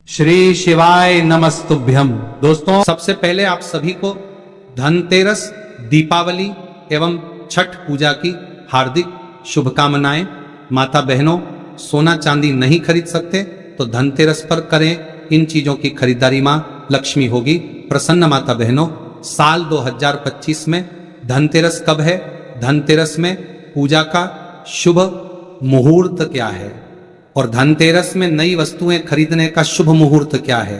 श्री शिवाय नमस्तुभ्यम। दोस्तों, सबसे पहले आप सभी को धनतेरस, दीपावली एवं छठ पूजा की हार्दिक शुभकामनाएं। माता बहनों, सोना चांदी नहीं खरीद सकते तो धनतेरस पर करें इन चीजों की खरीदारी। मां लक्ष्मी होगी प्रसन्न। माता बहनों, साल 2025 में धनतेरस कब है? धनतेरस में पूजा का शुभ मुहूर्त क्या है और धनतेरस में नई वस्तुएं खरीदने का शुभ मुहूर्त क्या है?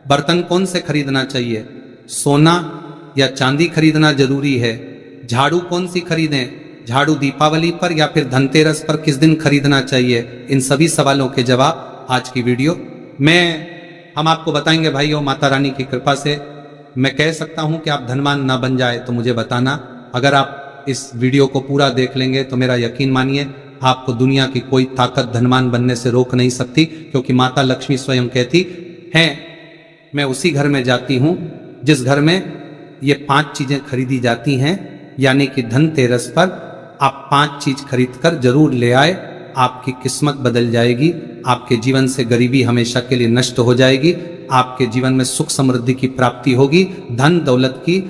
बर्तन कौन से खरीदना चाहिए? सोना या चांदी खरीदना जरूरी है? झाड़ू कौन सी खरीदें? झाड़ू दीपावली पर या फिर धनतेरस पर किस दिन खरीदना चाहिए? इन सभी सवालों के जवाब आज की वीडियो में हम आपको बताएंगे। भाइयों, माता रानी की कृपा से मैं कह सकता हूं कि आप धनवान ना बन जाए तो मुझे बताना। अगर आप इस वीडियो को पूरा देख लेंगे तो मेरा यकीन मानिए आपको दुनिया की कोई ताकत धनवान बनने से रोक नहीं सकती, क्योंकि माता लक्ष्मी स्वयं कहती हैं, मैं उसी घर में जाती हूं जिस घर में ये 5 चीजें खरीदी जाती हैं। यानी कि धनतेरस पर आप 5 चीज खरीद कर जरूर ले आए, आपकी किस्मत बदल जाएगी, आपके जीवन से गरीबी हमेशा के लिए नष्ट हो जाएगी, आपके जीवन में सुख समृद्धि की प्राप्ति होगी, धन दौलत की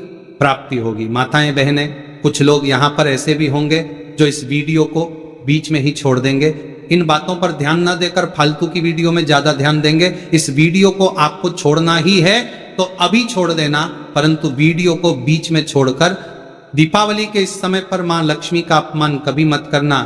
प्राप्ति होगी। माताएं बहनें, कुछ लोग यहाँ पर ऐसे भी होंगे जो इस वीडियो को बीच में ही छोड़ देंगे। इन बातों पर ध्यान न देकर फालतू की वीडियो में ज्यादा ध्यान देंगे। इस वीडियो को आपको छोड़ना ही है तो अभी छोड़ देना, परंतु वीडियो को बीच में छोड़कर दीपावली के इस समय पर मां लक्ष्मी का अपमान कभी मत करना।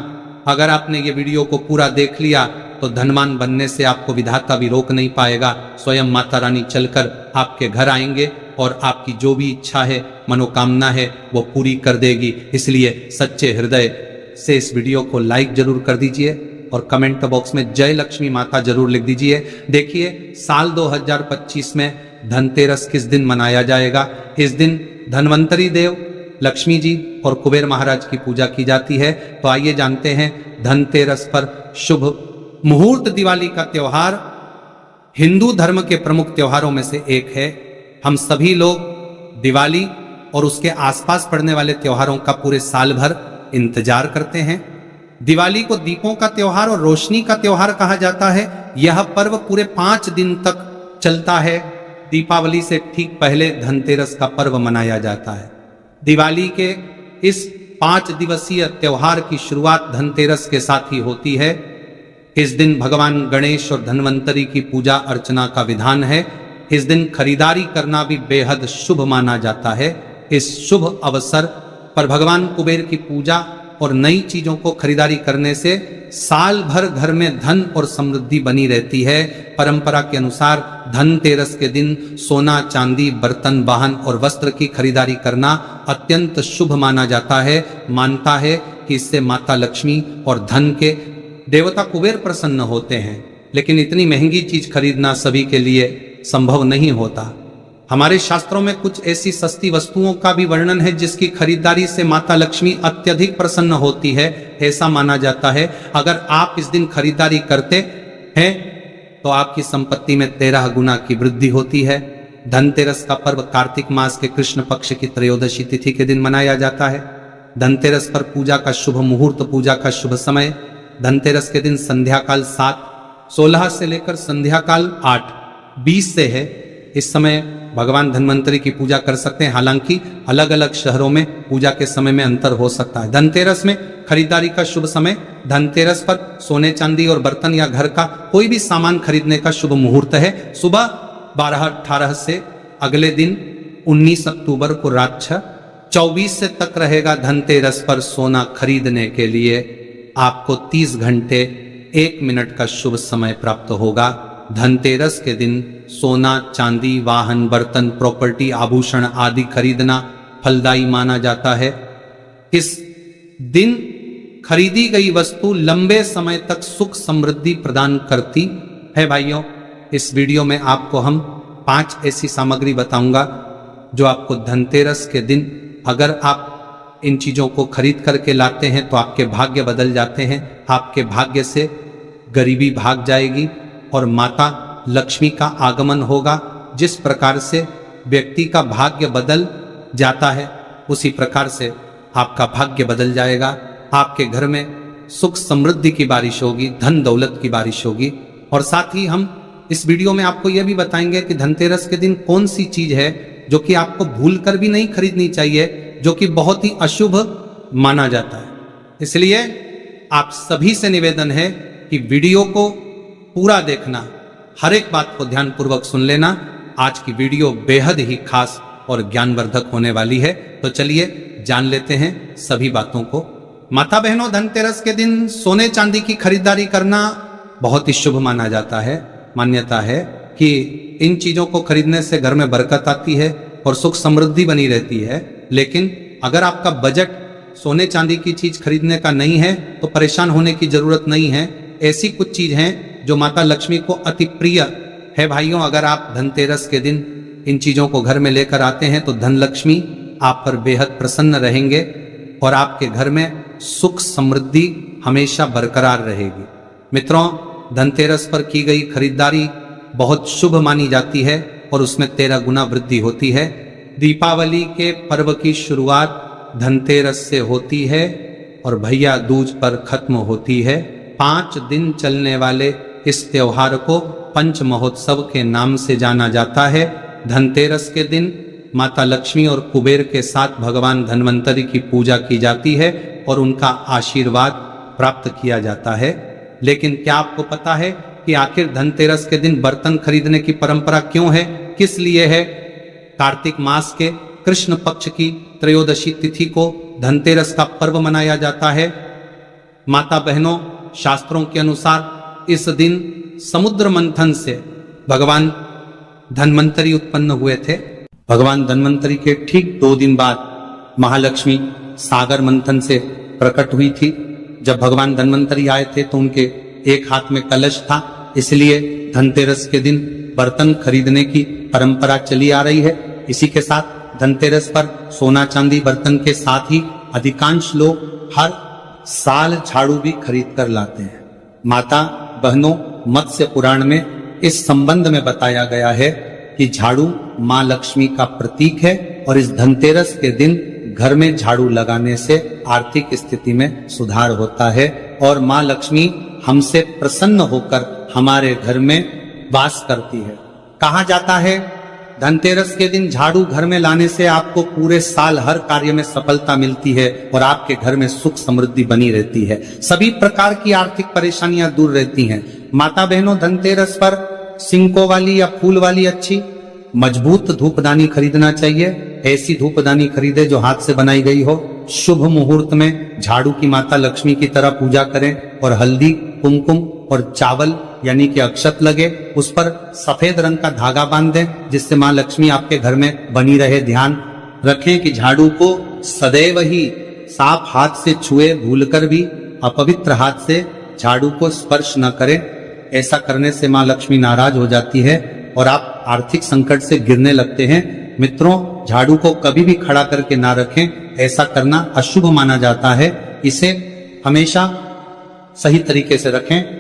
अगर आपने ये वीडियो को पूरा देख लिया तो धनवान बनने से आपको विधाता भी रोक नहीं पाएगा। स्वयं माता रानी चलकर आपके घर आएंगे और आपकी जो भी इच्छा है, मनोकामना है, वो पूरी कर देगी। इसलिए सच्चे हृदय से इस वीडियो को लाइक जरूर कर दीजिए और कमेंट बॉक्स में जय लक्ष्मी माता जरूर लिख दीजिए। देखिए, साल 2025 में धनतेरस किस दिन मनाया जाएगा। इस दिन धनवंतरी देव, लक्ष्मी जी और कुबेर महाराज की पूजा की जाती है। तो आइए जानते हैं धनतेरस पर शुभ मुहूर्त। दिवाली का त्योहार हिंदू धर्म के प्रमुख त्योहारों में से एक है। हम सभी लोग दिवाली और उसके आसपास पड़ने वाले त्योहारों का पूरे साल भर इंतजार करते हैं। दिवाली को दीपों का त्योहार और रोशनी का त्योहार कहा जाता है। यह पर्व पूरे 5 दिन तक चलता है। दीपावली से ठीक पहले धनतेरस का पर्व मनाया जाता है। दिवाली के इस 5 दिवसीय त्योहार की शुरुआत धनतेरस के साथ ही होती है। इस दिन भगवान गणेश और धनवंतरी की पूजा अर्चना का विधान है। इस दिन खरीदारी करना भी बेहद शुभ माना जाता है। इस शुभ अवसर पर भगवान कुबेर की पूजा और नई चीजों को खरीदारी करने से साल भर घर में धन और समृद्धि बनी रहती है। परंपरा के अनुसार धनतेरस के दिन सोना, चांदी, बर्तन, वाहन और वस्त्र की खरीदारी करना अत्यंत शुभ माना जाता है। मानता है कि इससे माता लक्ष्मी और धन के देवता कुबेर प्रसन्न होते हैं। लेकिन इतनी महंगी चीज खरीदना सभी के लिए संभव नहीं होता। हमारे शास्त्रों में कुछ ऐसी सस्ती वस्तुओं का भी वर्णन है जिसकी खरीदारी से माता लक्ष्मी अत्यधिक प्रसन्न होती है। ऐसा माना जाता है अगर आप इस दिन खरीदारी करते हैं तो आपकी संपत्ति में 13 गुना की वृद्धि होती है। धनतेरस का पर्व कार्तिक मास के कृष्ण पक्ष की त्रयोदशी तिथि के दिन मनाया जाता है। धनतेरस पर पूजा का शुभ मुहूर्त, पूजा का शुभ समय धनतेरस के दिन संध्या काल 7:16 से लेकर संध्या काल 8:20 से है। इस समय भगवान धनवंतरी की पूजा कर सकते हैं। हालांकि अलग अलग शहरों में पूजा के समय में अंतर हो सकता है। धनतेरस में खरीदारी का शुभ समय, धनतेरस पर सोने चांदी और बर्तन या घर का कोई भी सामान खरीदने का शुभ मुहूर्त है सुबह 12:18 से अगले दिन 19 अक्टूबर को रात 6:24 से तक रहेगा। धनतेरस पर सोना खरीदने के लिए आपको 30 घंटे 1 मिनट का शुभ समय प्राप्त होगा। धनतेरस के दिन सोना, चांदी, वाहन, बर्तन, प्रॉपर्टी, आभूषण आदि खरीदना फलदायी माना जाता है। इस दिन खरीदी गई वस्तु लंबे समय तक सुख समृद्धि प्रदान करती है। भाइयों, इस वीडियो में आपको हम 5 ऐसी सामग्री बताऊंगा जो आपको धनतेरस के दिन अगर आप इन चीजों को खरीद करके लाते हैं तो आपके भाग्य बदल जाते हैं। आपके भाग्य से गरीबी भाग जाएगी और माता लक्ष्मी का आगमन होगा। जिस प्रकार से व्यक्ति का भाग्य बदल जाता है उसी प्रकार से आपका भाग्य बदल जाएगा। आपके घर में सुख समृद्धि की बारिश होगी, धन दौलत की बारिश होगी। और साथ ही हम इस वीडियो में आपको यह भी बताएंगे कि धनतेरस के दिन कौन सी चीज है जो कि आपको भूलकर भी नहीं खरीदनी चाहिए, जो कि बहुत ही अशुभ माना जाता है। इसलिए आप सभी से निवेदन है कि वीडियो को पूरा देखना, हर एक बात को ध्यानपूर्वक सुन लेना। आज की वीडियो बेहद ही खास और ज्ञानवर्धक होने वाली है। तो चलिए जान लेते हैं सभी बातों को। माता बहनों, धनतेरस के दिन सोने चांदी की खरीदारी करना बहुत ही शुभ माना जाता है। मान्यता है कि इन चीजों को खरीदने से घर में बरकत आती है और सुख समृद्धि बनी रहती है। लेकिन अगर आपका बजट सोने चांदी की चीज खरीदने का नहीं है तो परेशान होने की जरूरत नहीं है। ऐसी कुछ चीज हैं जो माता लक्ष्मी को अति प्रिय है। भाइयों, अगर आप धनतेरस के दिन इन चीजों को घर में लेकर आते हैं तो धन लक्ष्मी आप पर बेहद प्रसन्न रहेंगे और आपके घर में सुख समृद्धि हमेशा बरकरार रहेगी। मित्रों, धनतेरस पर की गई खरीदारी बहुत शुभ मानी जाती है और उसमें 13 गुना वृद्धि होती है। दीपावली के पर्व की शुरुआत धनतेरस से होती है और भैया दूज पर खत्म होती है। 5 दिन चलने वाले इस त्योहार को पंच महोत्सव के नाम से जाना जाता है। धनतेरस के दिन माता लक्ष्मी और कुबेर के साथ भगवान धन्वंतरी की पूजा की जाती है और उनका आशीर्वाद प्राप्त किया जाता है। लेकिन क्या आपको पता है कि आखिर धनतेरस के दिन बर्तन खरीदने की परंपरा क्यों है, किस लिए है? कार्तिक मास के कृष्ण पक्ष की त्रयोदशी तिथि को धनतेरस का पर्व मनाया जाता है। माता बहनों, शास्त्रों के अनुसार इस दिन समुद्र मंथन से भगवान धन्वंतरी उत्पन्न हुए थे। भगवान धन्वंतरी के ठीक 2 दिन बाद महालक्ष्मी सागर मंथन से प्रकट हुई थी। जब भगवान धन्वंतरी आए थे तो उनके एक हाथ में कलश था, इसलिए धनतेरस के दिन बर्तन खरीदने की परंपरा चली आ रही है। इसी के साथ धनतेरस पर सोना चांदी बर्तन के साथ ही अधिकांश लोग हर साल झाड़ू भी खरीद कर लाते हैं। माता बहनों, मत्स्य पुराण में इस संबंध में बताया गया है कि झाड़ू माँ लक्ष्मी का प्रतीक है और इस धनतेरस के दिन घर में झाड़ू लगाने से आर्थिक स्थिति में सुधार होता है और माँ लक्ष्मी हमसे प्रसन्न होकर हमारे घर में वास करती है। कहा जाता है धनतेरस के दिन झाड़ू घर में लाने से आपको पूरे साल हर कार्य में सफलता मिलती है और आपके घर में सुख समृद्धि बनी रहती है। सभी प्रकार की आर्थिक परेशानियां दूर रहती हैं। माता बहनों, धनतेरस पर सिंकों वाली या फूल वाली अच्छी मजबूत धूपदानी खरीदना चाहिए। ऐसी धूपदानी खरीदे जो हाथ से बनाई गई हो। शुभ मुहूर्त में झाड़ू की माता लक्ष्मी की तरह पूजा करें और हल्दी, कुमकुम और चावल यानी कि अक्षत लगे, उस पर सफेद रंग का धागा बांध दें जिससे मां लक्ष्मी आपके घर में बनी रहे। ध्यान रखें कि झाड़ू को सदैव ही साफ हाथ से छुए, भूलकर भी अपवित्र हाथ से झाड़ू को स्पर्श न करें। ऐसा करने से मां लक्ष्मी नाराज हो जाती है और आप आर्थिक संकट से गिरने लगते हैं। मित्रों, झाड़ू को कभी भी खड़ा करके ना रखें, ऐसा करना अशुभ माना जाता है। इसे हमेशा सही तरीके से रखें।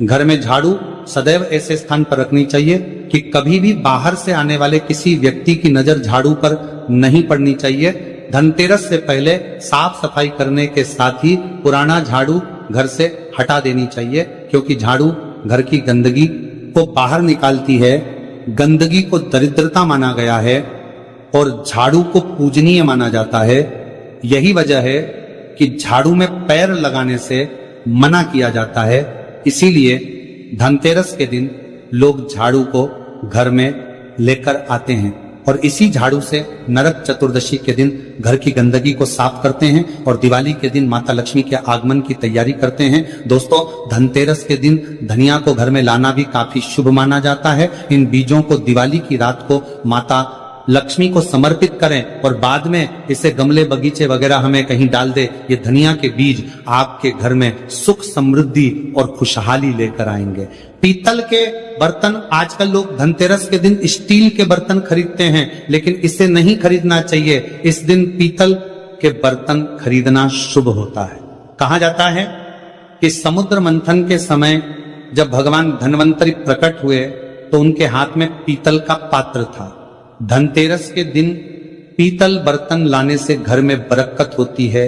घर में झाड़ू सदैव ऐसे स्थान पर रखनी चाहिए कि कभी भी बाहर से आने वाले किसी व्यक्ति की नजर झाड़ू पर नहीं पड़नी चाहिए। धनतेरस से पहले साफ सफाई करने के साथ ही पुराना झाड़ू घर से हटा देनी चाहिए, क्योंकि झाड़ू घर की गंदगी को बाहर निकालती है। गंदगी को दरिद्रता माना गया है और झाड़ू को पूजनीय माना जाता है। यही वजह है कि झाड़ू में पैर लगाने से मना किया जाता है। इसीलिए धनतेरस के दिन लोग झाड़ू को घर में लेकर आते हैं और इसी झाड़ू से नरक चतुर्दशी के दिन घर की गंदगी को साफ करते हैं और दिवाली के दिन माता लक्ष्मी के आगमन की तैयारी करते हैं। दोस्तों, धनतेरस के दिन धनिया को घर में लाना भी काफी शुभ माना जाता है। इन बीजों को दिवाली की रात को माता लक्ष्मी को समर्पित करें और बाद में इसे गमले बगीचे वगैरह हमें कहीं डाल दे। ये धनिया के बीज आपके घर में सुख समृद्धि और खुशहाली लेकर आएंगे। पीतल के बर्तन, आजकल लोग धनतेरस के दिन स्टील के बर्तन खरीदते हैं, लेकिन इसे नहीं खरीदना चाहिए। इस दिन पीतल के बर्तन खरीदना शुभ होता है। कहा जाता है कि समुद्र मंथन के समय जब भगवान धन्वंतरी प्रकट हुए तो उनके हाथ में पीतल का पात्र था। धनतेरस के दिन पीतल बर्तन लाने से घर में बरकत होती है।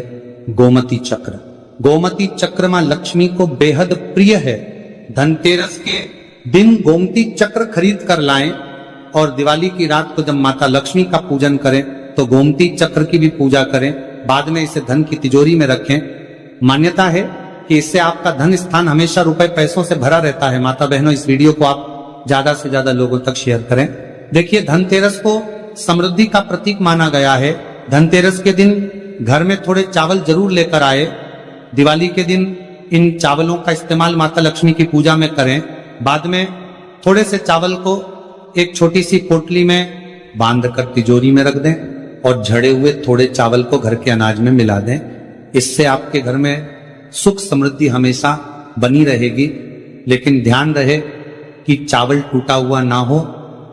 गोमती चक्र, गोमती चक्र मां लक्ष्मी को बेहद प्रिय है। धनतेरस के दिन गोमती चक्र खरीद कर लाएं और दिवाली की रात को जब माता लक्ष्मी का पूजन करें तो गोमती चक्र की भी पूजा करें। बाद में इसे धन की तिजोरी में रखें। मान्यता है कि इससे आपका धन स्थान हमेशा रुपए पैसों से भरा रहता है। माता बहनों, इस वीडियो को आप ज्यादा से ज्यादा लोगों तक शेयर करें। देखिए, धनतेरस को समृद्धि का प्रतीक माना गया है। धनतेरस के दिन घर में थोड़े चावल जरूर लेकर आए। दिवाली के दिन इन चावलों का इस्तेमाल माता लक्ष्मी की पूजा में करें। बाद में थोड़े से चावल को एक छोटी सी पोटली में बांध कर तिजोरी में रख दें और झड़े हुए थोड़े चावल को घर के अनाज में मिला दें। इससे आपके घर में सुख समृद्धि हमेशा बनी रहेगी। लेकिन ध्यान रहे कि चावल टूटा हुआ ना हो,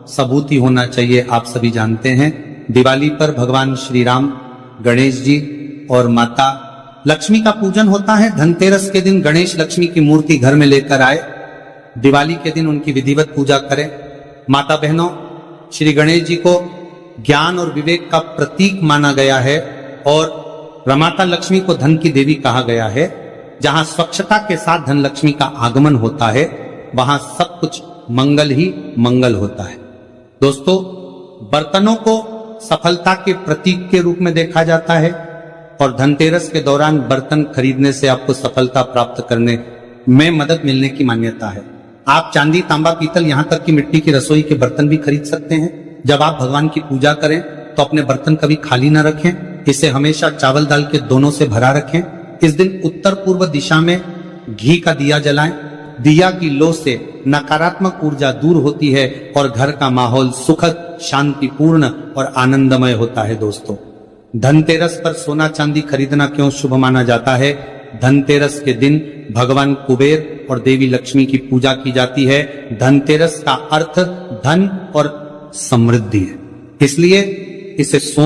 सबूत ही होना चाहिए। आप सभी जानते हैं, दिवाली पर भगवान श्री राम, गणेश जी और माता लक्ष्मी का पूजन होता है। धनतेरस के दिन गणेश लक्ष्मी की मूर्ति घर में लेकर आए। दिवाली के दिन उनकी विधिवत पूजा करें। माता बहनों, श्री गणेश जी को ज्ञान और विवेक का प्रतीक माना गया है और माता लक्ष्मी को धन की देवी कहा गया है। जहां स्वच्छता के साथ धन लक्ष्मी का आगमन होता है, वहां सब कुछ मंगल ही मंगल होता है। दोस्तों, बर्तनों को सफलता के प्रतीक के रूप में देखा जाता है और धनतेरस के दौरान बर्तन खरीदने से आपको सफलता प्राप्त करने में मदद मिलने की मान्यता है। आप चांदी, तांबा, पीतल, यहां तक कि मिट्टी की रसोई के बर्तन भी खरीद सकते हैं। जब आप भगवान की पूजा करें तो अपने बर्तन कभी खाली ना रखें। इसे हमेशा चावल दाल के दोनों से भरा रखें। इस दिन उत्तर पूर्व दिशा में घी का दिया जलाएं। दिया की लो से नकारात्मक ऊर्जा दूर होती है और घर का माहौल सुखद, शांतिपूर्ण और आनंदमय होता है। दोस्तों, धनतेरस पर सोना चांदी खरीदना क्यों शुभ माना जाता है? धनतेरस के दिन भगवान कुबेर और देवी लक्ष्मी की पूजा की जाती है। धनतेरस का अर्थ धन और समृद्धि है, इसलिए इसे सोना